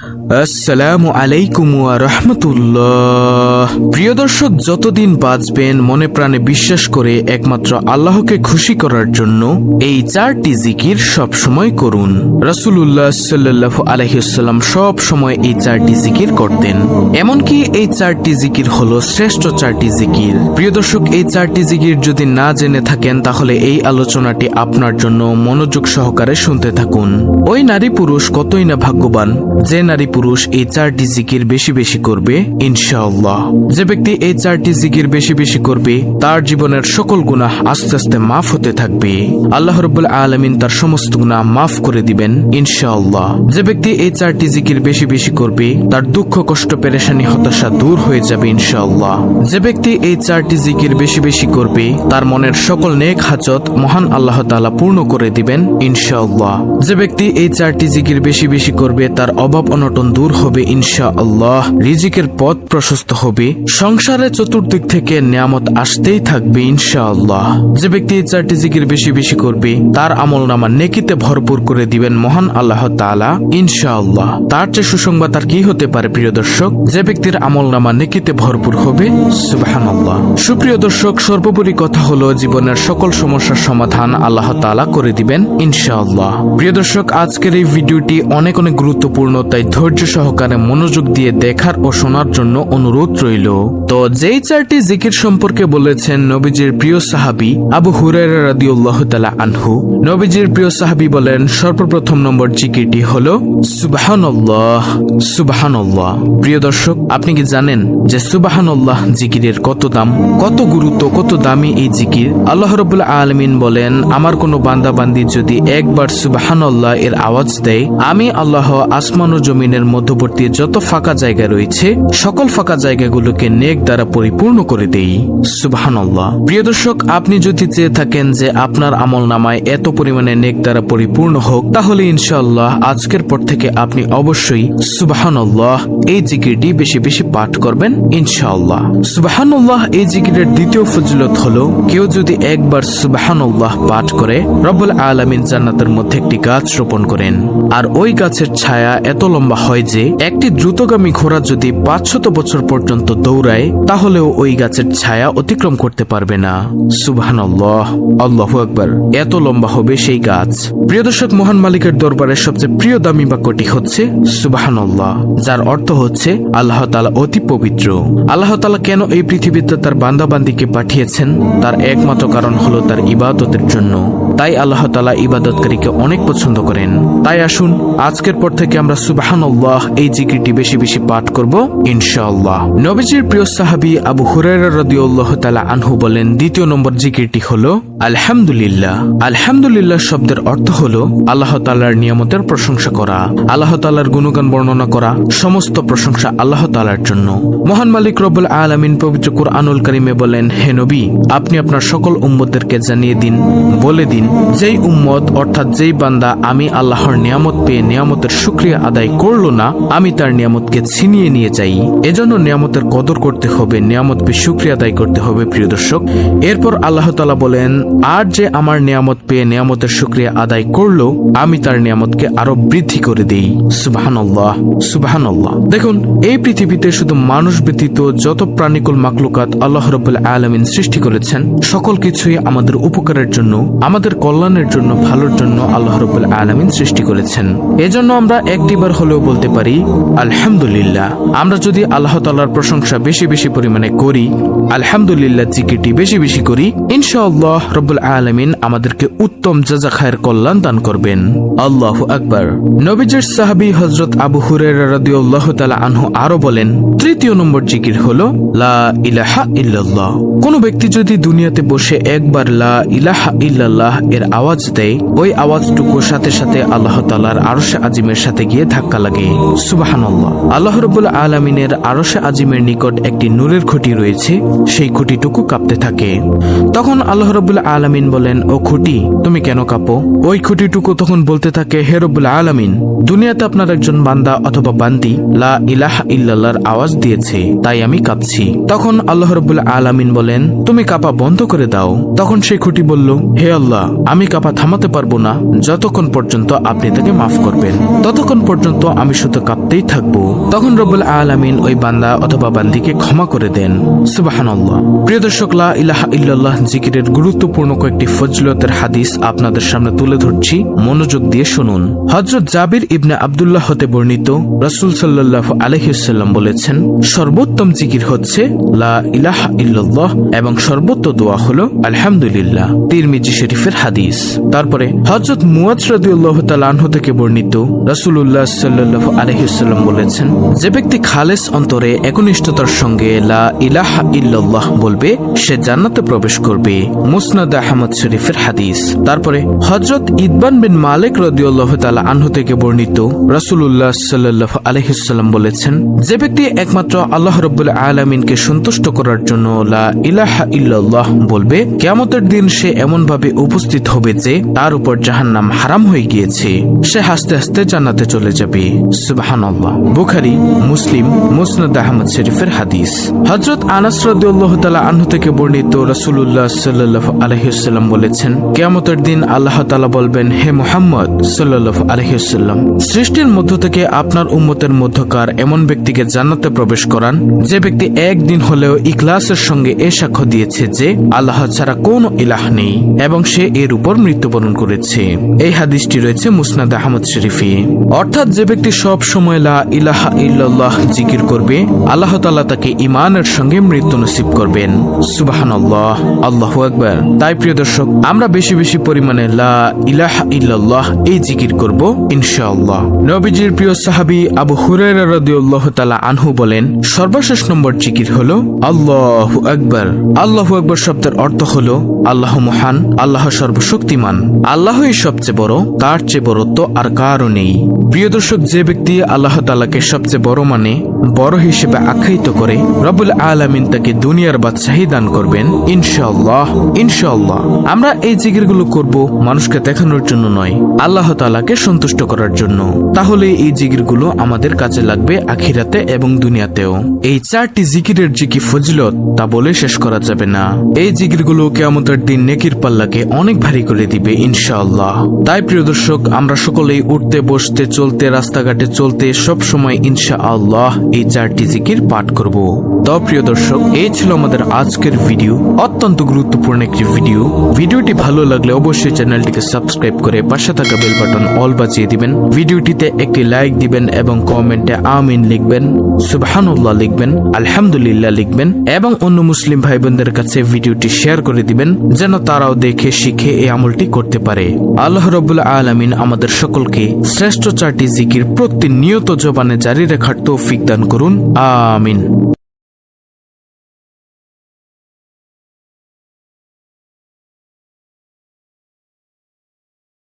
আসসালামু আলাইকুম ওয়া রাহমাতুল্লাহ। প্রিয় দর্শক, যতদিন বাঁচবেন মনে প্রাণে বিশ্বাস করে একমাত্র আল্লাহকে খুশি করার জন্য এই 4টি জিকির সব সময় করুন। রাসূলুল্লাহ সাল্লাল্লাহু আলাইহি ওয়াসাল্লাম সব সময় এই 4টি জিকির করতেন। এমনকি এই 4টি জিকির হলো শ্রেষ্ঠ 4টি জিকির। প্রিয় দর্শক, এই 4টি জিকির যদি না জেনে থাকেন তাহলে এই আলোচনাটি আপনার জন্য মনোযোগ সহকারে শুনতে থাকুন। ওই নারী পুরুষ কতই না ভাগ্যবান যে নারী পুরুষ এই 4টি জিকির বেশি বেশি করবে ইনশাআল্লাহ। যে ব্যক্তি এই 4টি জিকির বেশি বেশি করবে তার জীবনের সকল গুনাহ আস্তে আস্তে মাফ হতে থাকবে। আল্লাহ রাব্বুল আলামিন তার সমস্ত গুনাহ মাফ করে দিবেন ইনশাআল্লাহ। যে ব্যক্তি এই 4টি জিকির বেশি বেশি করবে তার দুঃখ কষ্ট পেরেশানি হতাশা দূর হয়ে যাবে ইনশাআল্লাহ। যে ব্যক্তি এই 4টি জিকির বেশি বেশি করবে তার মনের সকল নেক হাজত মহান আল্লাহ তাআলা পূর্ণ করে দিবেন ইনশাআল্লাহ। যে ব্যক্তি এই 4টি জিকির বেশি বেশি করবে তার অভাব অনটন দূর হবে ইনশাআল্লাহ। রিজিকের পথ প্রশস্ত হবে, সংসারে চতুর্দিক থেকে নিয়ামত আসতেই থাকবে ইনশাআল্লাহ। যে ব্যক্তি এই 4টি জিকির বেশি বেশি করবে তার আমলনামা নেকিতে ভরপুর করে দিবেন মহান আল্লাহ তাআলা ইনশাআল্লাহ। তার চেয়ে সুসংবাদ আর কি হতে পারে প্রিয় দর্শক? যে ব্যক্তির আমলনামা নেকিতে ভরপুর হবে, সুবহানাল্লাহ। সুপ্রিয় দর্শক, সর্বোপরি কথা হলো জীবনের সকল সমস্যার সমাধান আল্লাহ তাআলা করে দিবেন ইনশাআল্লাহ। প্রিয় দর্শক, আজকের এই ভিডিওটি অনেক গুরুত্বপূর্ণ, তাই ধৈর্য সহকারে মনোযোগ দিয়ে দেখার ও শোনার জন্য অনুরোধ রইল। তো যেই 4টি জিকির সম্পর্কে বলেছেন নবীজির প্রিয় সাহাবী আবু হুরায়রা রাদিয়াল্লাহু তাআলা আনহু। নবীজির প্রিয় সাহাবী বলেন, সর্বপ্রথম নম্বর জিকিরটি হলো সুবহানাল্লাহ সুবহানাল্লাহ। প্রিয় দর্শক, আপনি কি জানেন যে সুবহানাল্লাহ জিকিরের কত দাম, কত গুরুত্ব, কত দামি এই জিকির? আল্লাহ রাব্বুল আলামিন বলেন, আমার কোনো বান্দা বান্দি যদি একবার সুবহানাল্লাহ এর আওয়াজ দেয়, আমি আল্লাহ আসমান ও জমিনের মধ্যবর্তী যত ফাঁকা জায়গা রয়েছে সকল ফাঁকা জায়গাগুলোকে নেক দ্বারা পরিপূর্ণ করে দেই। সুবহানাল্লাহ। প্রিয় দর্শক, আপনি যদি চেয়ে থাকেন যে আপনার আমল নামায় এত পরিমাণে নেক দ্বারা পরিপূর্ণ হোক, তাহলে ইনশাআল্লাহ আজকের পর থেকে আপনি অবশ্যই সুবহানাল্লাহ এই জিকিরটি বেশি বেশি পাঠ করবেন ইনশাআল্লাহ। সুবহানাল্লাহ এই জিকিরের দ্বিতীয় ফজিলত হলো, কেউ যদি একবার সুবহানাল্লাহ পাঠ করে রব্বুল আলামিন জান্নাতের মধ্যে একটি গাছ রোপণ করেন, আর ওই গাছের ছায়া এত লম্বা হয় যে একটি দ্রুতগামী ঘোড়া যদি 500 বছর পর্যন্ত দৌড়ায় তাহলেও ওই গাছের ছায়া অতিক্রম করতে পারবে না। সুবহানাল্লাহ, আল্লাহু আকবার। এত লম্বা হবে সেই গাছ। প্রিয় দর্শক, মহান মালিকের দরবারে সবচেয়ে প্রিয় দামি বাক্যটি হচ্ছে সুবহানাল্লাহ, যার অর্থ হচ্ছে আল্লাহ তাআলা অতি পবিত্র। আল্লাহ তাআলা কেন এই পৃথিবীতে তার বান্দাবান্দিকে পাঠিয়েছেন? তার একমাত্র কারণ হলো তার ইবাদতের জন্য। তাই আল্লাহ তাআলা ইবাদতকারীকে অনেক পছন্দ করেন। তাই আসুন আজকের পর থেকে আমরা সুবহানাল্লাহ এই জিকিরটি বেশি বেশি পাঠ করব ইনশাআল্লাহ। নবীজির প্রিয় সাহাবী আবু হুরায়রা রাদিয়াল্লাহু তাআলা আনহু বলেন, দ্বিতীয় নম্বর জিকিরটি হলো আলহামদুলিল্লাহ। আলহামদুলিল্লাহ শব্দের অর্থ হলো আল্লাহ তাআলার নিয়ামতের প্রশংসা করা, আল্লাহ তাআলার গুণগান বর্ণনা করা। সমস্ত প্রশংসা আল্লাহ তাআলার জন্য। মহান মালিক রব্বুল আলামিন পবিত্র কুরআনুল কারীমে বলেন, হে নবী, আপনি আপনার সকল উম্মতদেরকে জানিয়ে দিন, বলে দিন, যেই উম্মত অর্থাৎ যেই বান্দা আমি আল্লাহর নিয়ামত পেয়ে নিয়ামতের শুকরিয়া আদায় করলো না, আমি তার নিয়ামতকে ছিনিয়ে নিয়ে যাই। এজন্য নিয়ামতের কদর করতে হবে, নিয়ামত পেয়ে শুকরিয়া আদায় করতে হবে। প্রিয় দর্শক, এরপর আল্লাহ তাআলা বলেন, আর যে আমার নিয়ামত পেয়ে নিয়ামতের শুকরিয়া আদায় করলো, আমি তার নিয়ামতকে আরো বৃদ্ধি করে দেই। সুবহানাল্লাহ সুবহানাল্লাহ। দেখুন, এই পৃথিবীতে শুধু মানুষ ব্যতীত যত প্রাণীকুল মাখলুকাত আল্লাহ রাব্বুল আলামিন সৃষ্টি করেছেন, সকল কিছুই আমাদের উপকারের জন্য, আমাদের কল্যাণের জন্য, ভালোর জন্য আল্লাহ রাব্বুল আলামিন সৃষ্টি করেছেন। এজন্য আমরা একটিবার হলেও বলতে পারি আলহামদুলিল্লাহ। আমরা যদি আল্লাহ তাআলার প্রশংসা বেশি বেশি পরিমাণে করি, আলহামদুলিল্লাহ জিকিরটি বেশি বেশি করি, ইনশাআল্লাহ রাব্বুল আলামিন আমাদেরকে উত্তম জাযা খায়ের কল্যাণ দান করবেন। আল্লাহু আকবার। নবীজির সাহাবী হযরত আবু হুরায়রা রাদিয়াল্লাহু তাআলা আনহু আরো বলেন, তৃতীয় নম্বর জিকির হলো লা ইলাহা ইল্লাল্লাহ। কোন ব্যক্তি যদি দুনিয়াতে বসে একবার লা ইলাহা ইল্লাল্লাহ এর আওয়াজ দেয়, ওই আওয়াজটুকু সাথে সাথে আল্লাহ তাআলার আরশে আজিমের সাথে গিয়ে ধাক্কা লাগে। সুবহানাল্লাহ। আল্লাহ রাব্বুল আলামিনের আরশে আজিমের নিকট একটি নূরের খুঁটি রয়েছে, সেই খুঁটিটুকু কাঁপতে থাকে। তখন আল্লাহ রাব্বুল আলামিন বলেন, ও খুঁটি, তুমি কেন কাঁপো? ওই খুঁটিটুকু তখন বলতে থাকে, হে রব্বুল আলামিন, দুনিয়াতে আপনার একজন বান্দা অথবা বান্দি লা ইলাহা ইল্লাল্লাহর আওয়াজ দিয়েছে, তাই আমি কাঁপছি। তখন আল্লাহ রাব্বুল আলামিন বলেন, তুমি কাঁপা বন্ধ করে দাও। তখন সেই খুঁটি বলল, হে আল্লাহ, আমি কাঁপা থামাতে পারবো না যতক্ষণ পর্যন্ত আপনি তাকে মাফ করবেন। ততক্ষণ পর্যন্ত আমি শুধু কাঁদতেই থাকবো, তখন রব্বুল আলামিন ওই বান্দা অথবা বান্দিকে ক্ষমা করে দেন। সুবহানাল্লাহ। প্রিয় দর্শক, লা ইলাহা ইল্লাল্লাহ জিকিরের গুরুত্বপূর্ণ কয়েকটি ফজিলতের হাদিস আপনাদের সামনে তুলে ধরছি, মনোযোগ দিয়ে শুনুন। হযরত জাবির ইবনে আব্দুল্লাহ হতে বর্ণিত, রাসূল সাল্লাল্লাহু আলাইহি ওয়াসাল্লাম বলেছেন, সর্বোত্তম জিকির হচ্ছে লা ইলাহা ইল্লাল্লাহ এবং সর্বোত্তম দোয়া হলো আলহামদুলিল্লাহ। তিরমিজি শরীফের হাদিস। তারপরে হযরত মুয়াজ রাদিয়াল্লাহু তাআলা আনহু থেকে বর্ণিত, রাসূলুল্লাহ সাল্লাল্লাহু আলাইহি ওয়াসাল্লাম বলেছেন, যে ব্যক্তি খালেস অন্তরে একনিষ্ঠতার সঙ্গে লা ইলাহা ইল্লাল্লাহ বলবে, সে জান্নাতে প্রবেশ করবে। মুসনাদ আহমদ শরীফের হাদিস। তারপরে হযরত ইতবান বিন মালিক রাদিয়াল্লাহু তাআলা আনহু থেকে বর্ণিত, রাসূলুল্লাহ সাল্লাল্লাহু আলাইহি ওয়াসাল্লাম বলেছেন, যে ব্যক্তি একমাত্র আল্লাহ রাব্বুল আলামিনকে সন্তুষ্ট করার জন্য লা ইলাহা ইল্লাল্লাহ বলবে, কিয়ামতের দিন সে এমন ভাবে উপস্থিত হবে যে তার উপর জাহান্নাম হারাম হয়ে গিয়েছে, সে হাসতে হাসতে জান্নাতে চলে যাবে। সুবহানাল্লাহ। বুখারী, মুসলিম, মুসনাদ আহমদ শরীফের হাদিস। হযরত আনাস রাদিয়াল্লাহু তাআলা আনহু থেকে বর্ণিত, রাসূলুল্লাহ সাল্লাল্লাহু আলাইহি ওয়াসাল্লাম বলেছেন, কিয়ামতের দিন আল্লাহ তাআলা বলবেন, হে মুহাম্মদ সাল্লাল্লাহু আলাইহি ওয়াসাল্লাম, সৃষ্টির মধ্য থেকে আপনার উম্মতের মধ্যকার এমন ব্যক্তিকে জান্নাতে প্রবেশ করান যে ব্যক্তি একদিন হলেও ইখলাসের সঙ্গে এ সাক্ষ্য দিয়েছে যে আল্লাহ ছাড়া কোনো ইলাহ নেই এবং সে এর উপর মৃত্যুবরণ করেছে। এই হাদিসটি রয়েছে মুসনাদ আহমদ শরীফে। অর্থাৎ যে ব্যক্তি সব সময় লা ইলাহা ইল্লাল্লাহ জিকির করবে, আল্লাহ তাআলা তাকে ঈমানের সঙ্গে মৃত্যু নসিব করবেন। সুবহানাল্লাহ, আল্লাহু আকবার। তাই প্রিয় দর্শক, আমরা বেশি বেশি পরিমাণে লা ইলাহা ইল্লাল্লাহ এই জিকির করব ইনশাআল্লাহ। নবীজির প্রিয় সাহাবী আবু হুরায়রা রাদিয়াল্লাহু তাআলা আনহু বলেন, সর্বশেষ নম্বর জিকির হলো আল্লাহু আকবার। আল্লাহু আকবার শব্দের অর্থ হলো আল্লাহ মহান, আল্লাহ সর্বশক্তিমান, আল্লাহই সবচেয়ে বড়, তার চেয়ে বড় তো আর কারও নেই। প্রিয় দর্শক, যে ব্যক্তি আল্লাহ তাআলাকে সবচেয়ে বড় মানে বড় হিসেবে আখ্যায়িত করে, রব্বুল আলামিন তাকে দুনিয়ার বাদশাহী দান করবেন ইনশাআল্লাহ। ইনশাআল্লাহ আমরা এই জিকিরগুলো করব মানুষকে দেখানোর জন্য নয়, আল্লাহ তাআলাকে সন্তুষ্ট করার জন্য। তাহলে এই জিকিরগুলো আমাদের কাজে লাগবে আখিরাতে এবং দুনিয়াতেও। এই চারটি জিকিরের যে কি ফজিলত তা বলে শেষ করা যাবে না। এই জিকিরগুলো কিয়ামতের দিন নেকির পাল্লাকে অনেক ভারী করে দিবে ইনশাআল্লাহ। তাই প্রিয় দর্শক, আমরা সকলেই উঠতে বসতে চলতে রাস্তাঘাটে চলতে সব সময় ইনশাআল্লাহ এই চারটি জিকির পাঠ করব। তো প্রিয় দর্শক, এই ছিল আমাদের আজকের ভিডিও, অত্যন্ত গুরুত্বপূর্ণ একটি ভিডিও। ভিডিওটি ভালো লাগলে অবশ্যই চ্যানেলটিকে সাবস্ক্রাইব করে পাশে থাকা বেল বাটন অল বাজিয়ে দিবেন। ভিডিওটিতে একটি লাইক দিবেন এবং কমেন্টে আমিন লিখবেন, সুবহানাল্লাহ লিখবেন, আলহামদুলিল্লাহ লিখবেন এবং অন্য মুসলিম ভাই বোনদের কাছে ভিডিওটি শেয়ার করে দিবেন যেন তারাও দেখে শিখে এই আমলটি করতে পারে। আল্লাহ রাব্বুল আলামিন আমাদের সকলকে শ্রেষ্ঠ চারটি জিকির প্রতিনিয়ত জবানে জারি রাখার তৌফিক দান করুন। আমিন।